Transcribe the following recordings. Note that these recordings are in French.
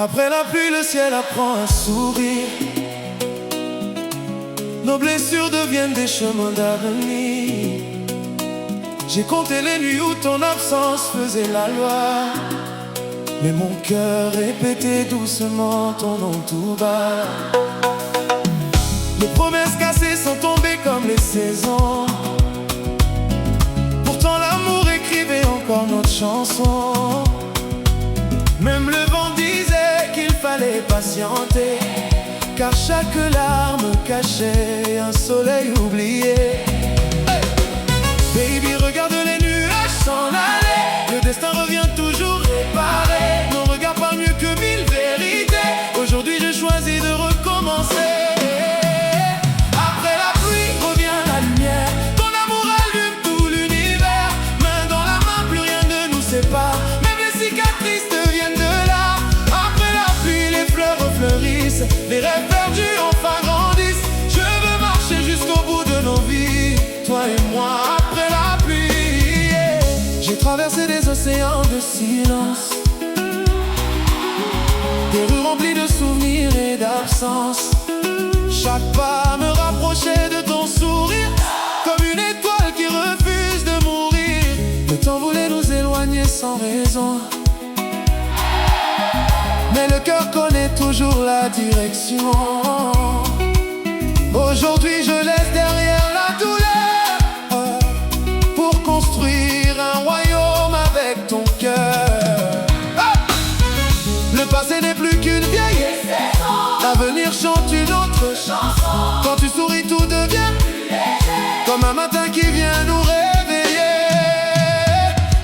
Après la pluie, le ciel apprend à sourire. Nos blessures deviennent des chemins d'avenir. J'ai compté les nuits où ton absence faisait la loi, mais mon cœur répétait doucement ton nom tout bas. Les promesses cassées sont tombées comme les saisons. Pourtant l'amour écrivait encore notre chanson. Même le vent disait qu'il fallait patienter, car chaque larme cachait un soleil oublié. Hey! Baby, regarde les nuages s'en aller. Le destin revient toujours réparer. Nos regards parlent mieux que mille vérités. Aujourd'hui je choisis de recommencer. Après la pluie revient la lumière. Ton amour allume tout l'univers. Main dans la main, plus rien ne nous sépare. Même les cicatrices deviennent de l'art. Après la pluie, les fleurs fleurissent. Les rêves perdus enfin grandissent. Je veux marcher jusqu'au bout de nos vies, toi et moi. Après la pluie, yeah. J'ai traversé des océans de silence, des rues remplies de souvenirs et d'absence. Chaque pas me rapprochait de ton sourire, comme une étoile qui refuse de mourir. Le temps voulait nous éloigner sans raison, mais le cœur connaît toujours la direction. Aujourd'hui je laisse derrière la douleur pour construire un royaume avec ton cœur. Le passé n'est plus qu'une vieille saison. L'avenir chante une autre chanson. Quand tu souris tout devient plus léger, comme un matin qui vient nous réveiller.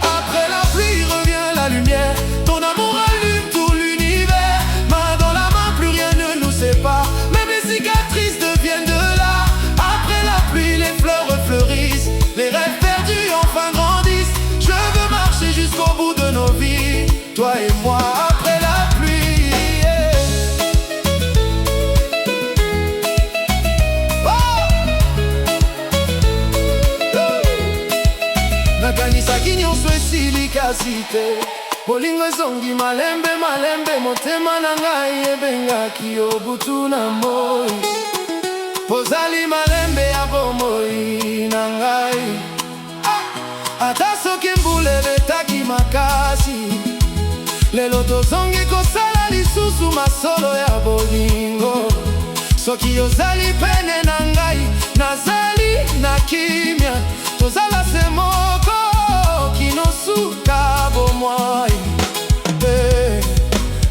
Après la pluie revient la lumière. Ton amour allume tout l'univers. Main dans la main, plus rien ne nous sépare. Même les cicatrices deviennent de l'art. Après la pluie, les fleurs fleurissent. Les rêves perdus enfin grandissent. Je veux marcher jusqu'au bout de nos vies, toi et moi. Après la pluie, yeah. Oh! Nakanisaki nyonso esili kasi te. Bolingo ezongi malembe malembe. Motema na ngai ebengaki yo butu na moi. Ozali malembe ya bomoi na ngai. Ata soki mbula ebetaki makasi, lelo tozongi kosala lisusu masolo ya bolingo. Soki ozali pene na ngai, nazali na kimia. Tozala se moko kinosuka bomoi.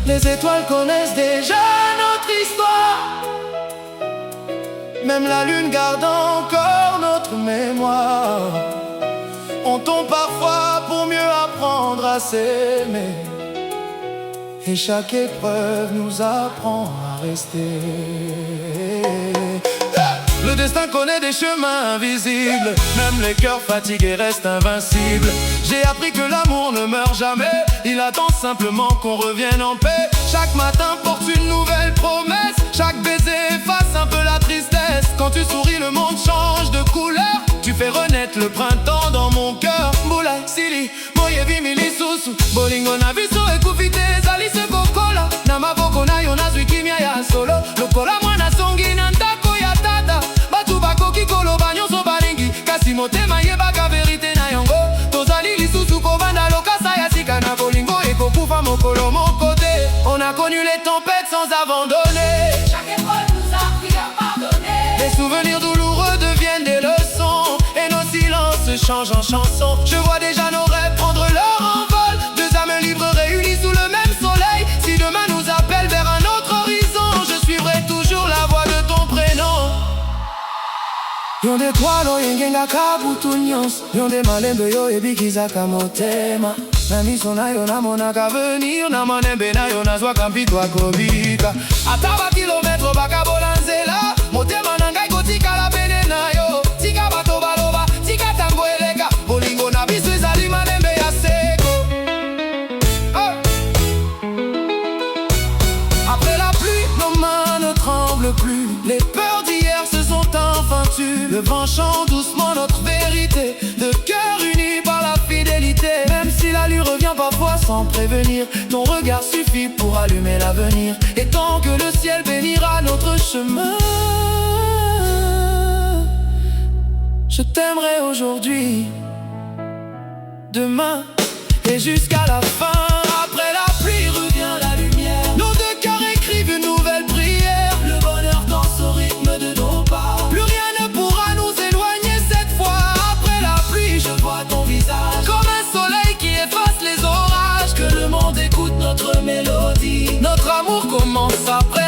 Les étoiles connaissent déjà notre histoire. Même la lune garde encore notre mémoire. On tombe parfois pour mieux apprendre à s'aimer, et chaque épreuve nous apprend à rester. Le destin connaît des chemins invisibles. Même les cœurs fatigués restent invincibles. J'ai appris que l'amour ne meurt jamais. Il attend simplement qu'on revienne en paix. Chaque matin porte une nouvelle promesse. Chaque baiser efface un peu la tristesse. Quand tu souris, le monde change de couleur. Tu fais renaître le printemps dans mon cœur. Mbula, sili, moyebi milisusu. Bolingo na biso ekufite ezali se kokola. Na maboko na yo nazwi kimia ya solo. Lokola mwana songi na ndako ya tata. Batu bakoki koloba nyonso balingi, kasi motema yebaka verite na yango. Tozali lisusu kovanda lokasa ya sika na bolingo ekokufa mokolo moko te. On a connu les tempêtes sans abandonner. Chaque épreuve nous a appris à pardonner. Les souvenirs douloureux deviennent des leçons, et nos silences changent en chansons. Je vois déjà nos rêves prendre leur envol. Deux âmes libres réunies sous le même soleil. Si demain nous appelle vers un autre horizon, je suivrai toujours la voix de ton prénom. Yonde twalo yengenga kabutu nyonso. Yonde malembe yo ebikizaka motema. Namiso na yo namonaka venir, na manembe na yo nazwaka mpitwa kobika. Ata ba kilometre bakabola nzela, motema na ngai kotikala pene na yo. Tika bato baloba, tika tango eleka, bolingo na biso ezali manembe ya seko. Après la pluie, nos mains ne tremblent plus. Les peurs d'hier se sont enfin tues. Le vent chante doucement notre vérité, de cœur unis par la fidélité. Même si la lune revient parfois sans prévenir, ton regard suffit pour allumer l'avenir. Et tant que le ciel bénira notre chemin, je t'aimerai aujourd'hui, demain et jusqu'à la fin. Après la pluie revient la lumière, nos deux cœurs écrivent une nouvelle prière. Le bonheur danse au rythme de nos pas, plus rien ne pourra nous éloigner cette fois. Après la pluie je vois ton visage, comme un soleil qui efface les orages. Que le monde écoute notre mélodie, notre amour commence après